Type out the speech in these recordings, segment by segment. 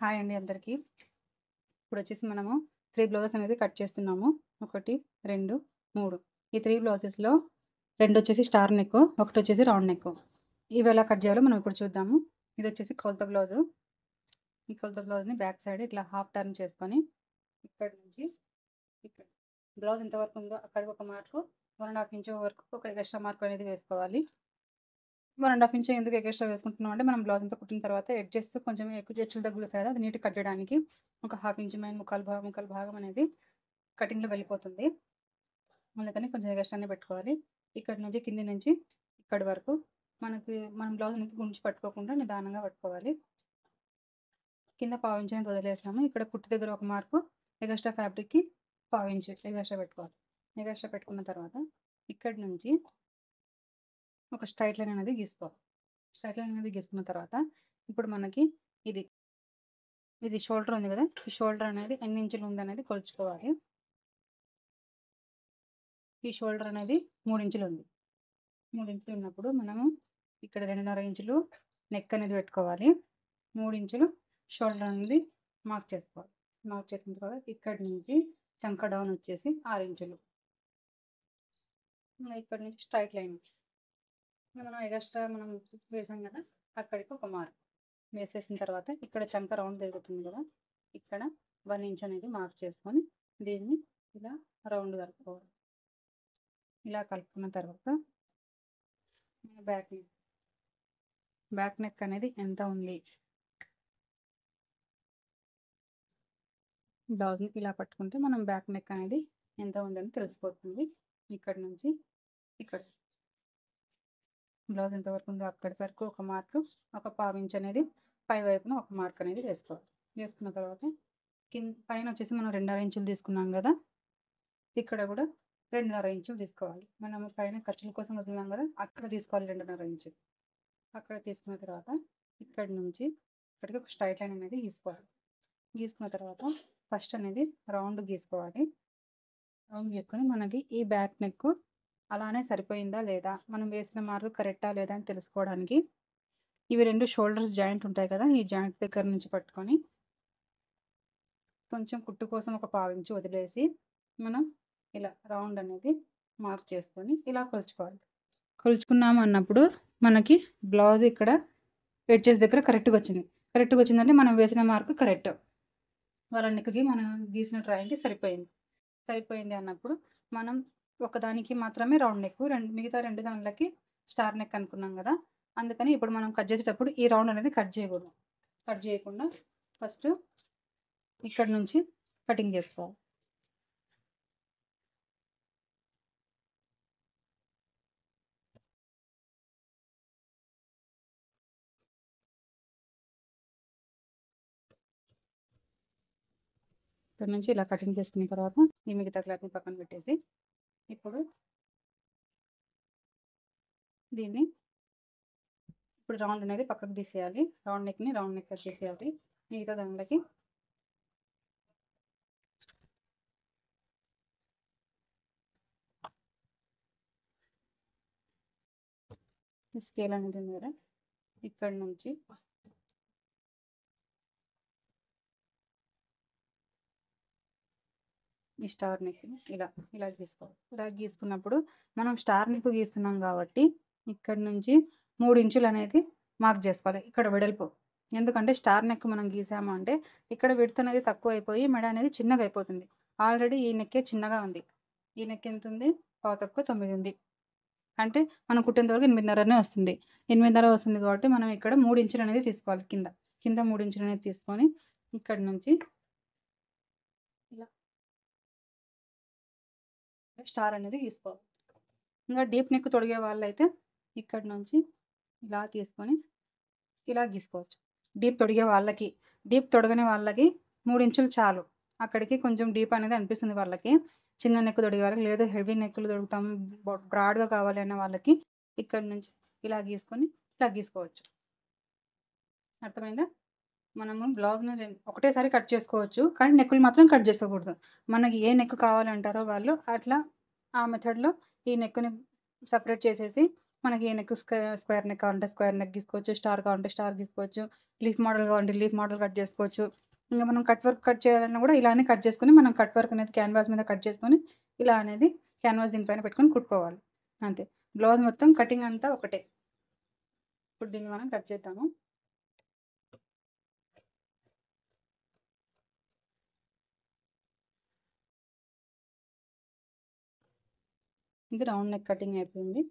Hi అండి అందరికీ. ఇప్పుడొచ్చేసి మనము 3 బ్లౌజెస్ అనేది కట్ చేస్తున్నాము. 1, 2, 3 ఈ 3 బ్లౌజెస్‌లో 2 వచ్చేసి స్టార్ నెక్, ఒకటొచ్చేసి రౌండ్ నెక్. ఇవి ఎలా కట్ చేయాలో మనం ఇప్పుడు చూద్దాము. ఇదొచ్చేసి కొలత బ్లౌజు. ఈ కొలత బ్లౌజ్‌ని బ్యాక్ సైడ్ ఇట్లా హాఫ్ టర్న్ చేసుకొని ఇక్కడి నుంచి ఇక్కడ బ్లౌజ్ ఎంత వరకు ఉందో అక్కడికి ఒక మార్కు, 1 ½ ఇంచ్ వరకు ఒక ఎక్స్ట్రా మార్క్ అనేది వేసుకోవాలి. 1 ½ ఇంచ్ ఎందుకు ఎక్స్ట్రా వేసుకుంటున్నాం అంటే, మనం బ్లౌజ్ అంతా కుట్టిన తర్వాత ఎడ్జెస్ కొంచెం ఎక్కువ హెచ్చులు తగ్గులు వస్తాయి కదా! అది నీట్‌గా కట్ చేయడానికి ఒక ½ ఇంచ్ ముక్కాలు భాగం అనేది కటింగ్‌లో వెళ్ళిపోతుంది. అందుకని కొంచెం ఎక్స్ట్రానే పెట్టుకోవాలి. ఇక్కడి నుంచి కింది నుంచి ఇక్కడి వరకు మనం బ్లౌజ్ అనేది గుంచి పట్టుకోకుండా నిదానంగా పట్టుకోవాలి. కింద పావు ఇంచ్ అనేది వదిలేసాము. ఇక్కడ కుట్టు దగ్గర ఒక మార్కు, ఎగస్ట్రా ఫ్యాబ్రిక్‌కి పావు ఇంచ్ ఎగస్ట్రా పెట్టుకోవాలి. ఎగస్ట్రా పెట్టుకున్న తర్వాత ఇక్కడి నుంచి ఒక స్ట్రెయిట్ లైన్ అనేది గీసుకోవాలి. స్ట్రెయిట్ లైన్ అనేది గీసుకున్న తర్వాత ఇప్పుడు మనకి ఇది షోల్డర్ ఉంది కదా! ఈ షోల్డర్ అనేది ఎన్ని ఇంచులు ఉందనేది కొలుచుకోవాలి. ఈ షోల్డర్ అనేది 3 ఇంచులు ఉంది. 3 ఇంచులు ఉన్నప్పుడు మనము ఇక్కడ 2½ ఇంచులు నెక్ అనేది పెట్టుకోవాలి. 3 ఇంచులు షోల్డర్ అనేది మార్క్ చేసుకోవాలి. మార్క్ చేసుకున్న తర్వాత ఇక్కడి నుంచి చంక డౌన్ వచ్చేసి 6 ఇంచులు. ఇక్కడి నుంచి స్ట్రెయిట్ లైన్ మనం ఎగస్ట్రా వేసాం కదా! అక్కడికి ఒక మార్క్ వేసేసిన తర్వాత ఇక్కడ చంక రౌండ్ తిరుగుతుంది కదా! ఇక్కడ 1 ఇంచ్ అనేది మార్క్ చేసుకొని దీన్ని ఇలా రౌండ్ కలుపుకోవాలి. ఇలా కలుపుకున్న తర్వాత బ్యాక్ నెక్ అనేది ఎంత ఉంది, బ్లౌజ్‌ని ఇలా పట్టుకుంటే మనం బ్యాక్ నెక్ అనేది ఎంత ఉందని తెలిసిపోతుంది. ఇక్కడి నుంచి ఇక్కడ బ్లౌజ్ ఎంత వరకు ఉందో అక్కడి వరకు ఒక మార్కు, ఒక పావు ఇంచ్ అనేది పై వైపున ఒక మార్క్ అనేది వేసుకోవాలి. వేసుకున్న తర్వాత పైన వచ్చేసి మనం 2½ ఇంచులు తీసుకున్నాం కదా! ఇక్కడ కూడా 2½ ఇంచులు తీసుకోవాలి. మనం పైన ఖర్చుల కోసం వదిలినాం కదా! అక్కడ తీసుకోవాలి 2½ ఇంచులు. అక్కడ తీసుకున్న తర్వాత ఇక్కడి నుంచి ఇక్కడికి ఒక స్ట్రెయిట్ లైన్ అనేది గీసుకోవాలి. గీసుకున్న తర్వాత ఫస్ట్ అనేది రౌండ్ గీసుకోవాలి. రౌండ్ గీసుకొని మనకి ఈ బ్యాక్ నెక్ అలానే సరిపోయిందా లేదా, మనం వేసిన మార్కు కరెక్టా లేదా అని తెలుసుకోవడానికి ఇవి 2 షోల్డర్స్ జాయింట్ ఉంటాయి కదా! ఈ జాయింట్ దగ్గర నుంచి పట్టుకొని కొంచెం కుట్టు కోసం ఒక పావు ఇంచు వదిలేసి మనం ఇలా రౌండ్ అనేది మార్క్ చేసుకొని ఇలా కొలుచుకోవాలి. కొలుచుకున్నాము అన్నప్పుడు మనకి బ్లౌజ్ ఇక్కడ ఎడ్జెస్ దగ్గర కరెక్ట్‌గా వచ్చింది. కరెక్ట్‌గా వచ్చిందంటే మనం వేసిన మార్కు కరెక్ట్. వాళ్ళ నెక్‌కి మనం గీసిన డ్రాయింగ్‌కి సరిపోయింది అన్నప్పుడు మనం ఒకదానికి మాత్రమే రౌండ్ నెక్, మిగతా 2 దానిలకి స్టార్ నెక్ అనుకున్నాం కదా! అందుకని ఇప్పుడు మనం కట్ చేసేటప్పుడు ఈ రౌండ్ అనేది కట్ చేయకూడదు. కట్ చేయకుండా ఫస్ట్ ఇక్కడ నుంచి కటింగ్ చేసుకోవాలి. ఇక్కడ నుంచి ఇలా కటింగ్ చేసుకున్న తర్వాత ఈ మిగతా క్లాత్‌ని పక్కన పెట్టేసి ఇప్పుడు రౌండ్ అనేది పక్కకు తీసేయాలి. రౌండ్ నెక్ కట్ చేసేయాలి. మిగతా దానిలకి స్కేల్ అనేది ఉంది కదా! ఇక్కడ నుంచి ఈ స్టార్ నెక్‌ని ఇలా గీసుకోవాలి. ఇలా గీసుకున్నప్పుడు మనం స్టార్ నెక్ గీస్తున్నాం కాబట్టి ఇక్కడి నుంచి 3 ఇంచులు అనేది మార్క్ చేసుకోవాలి. ఇక్కడ వెడల్పు. ఎందుకంటే స్టార్ నెక్ మనం గీసాము అంటే ఇక్కడ విడ్త్ అనేది తక్కువ అయిపోయి మెడ అనేది చిన్నగా అయిపోతుంది. ఆల్రెడీ ఈ నెక్కే చిన్నగా ఉంది. ఈ నెక్ ఎంత ఉంది? పావు తక్కువ 9 ఉంది. అంటే మనం కుట్టేంత వరకు 8:30 వస్తుంది. 8:30 వస్తుంది కాబట్టి మనం ఇక్కడ 3 ఇంచులు అనేది తీసుకోవాలి కింద. కింద 3 ఇంచులు అనేది తీసుకొని ఇక్కడి నుంచి ఇలా స్టార్ అనేది గీసుకోవాలి. ఇంకా డీప్ నెక్ తొడిగే వాళ్ళైతే ఇక్కడి నుంచి ఇలా తీసుకొని ఇలా గీసుకోవచ్చు. డీప్ తొడగని వాళ్ళకి 3 ఇంచులు చాలు. అక్కడికి కొంచెం డీప్ అనేది అనిపిస్తుంది వాళ్ళకి. చిన్న నెక్ తొడిగే వాళ్ళకి, లేదు హెవీ నెక్కులు తొడుగుతాం బ్రాడ్‌గా కావాలి అన్న వాళ్ళకి ఇక్కడి నుంచి ఇలా గీసుకొని ఇలా గీసుకోవచ్చు. అర్థమైందా? మనము బ్లౌజ్‌ని ఒకటేసారి కట్ చేసుకోవచ్చు. కానీ నెక్కులు మాత్రం కట్ చేసుకోకూడదు. మనకి ఏ నెక్ కావాలంటారో వాళ్ళు అట్లా ఆ మెథడ్‌లో ఈ నెక్‌ని సెపరేట్ చేసేసి మనకి ఏ నెక్ స్క్వేర్ నెక్ కావాలంటే స్క్వేర్ నెక్ గీసుకోవచ్చు. స్టార్ కావాలంటే స్టార్ గీసుకోవచ్చు. లీఫ్ మోడల్ కావాలంటే లీఫ్ మోడల్ కట్ చేసుకోవచ్చు. ఇంక మనం కట్ వర్క్ కట్ చేయాలన్నా కూడా ఇలానే కట్ చేసుకొని మనం కట్ వర్క్ అనేది క్యాన్వాస్ మీద కట్ చేసుకొని ఇలా అనేది క్యాన్వాస్ దీనిపైన పెట్టుకొని కుట్టుకోవాలి. అంతే. బ్లౌజ్ మొత్తం కటింగ్ అంతా ఒకటే. ఇప్పుడు దీన్ని మనం కట్ చేద్దాము. ఇది రౌండ్ నెక్ కటింగ్ అయిపోయింది.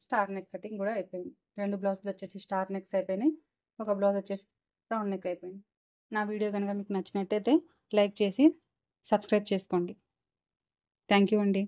స్టార్ నెక్ కటింగ్ కూడా అయిపోయింది. 2 బ్లౌజులు వచ్చేసి స్టార్ నెక్స్ అయిపోయినాయి. ఒక బ్లౌజ్ వచ్చేసి రౌండ్ నెక్ అయిపోయింది. నా వీడియో కనుక మీకు నచ్చినట్టయితే లైక్ చేసి సబ్స్క్రైబ్ చేసుకోండి. థ్యాంక్ యూ అండి.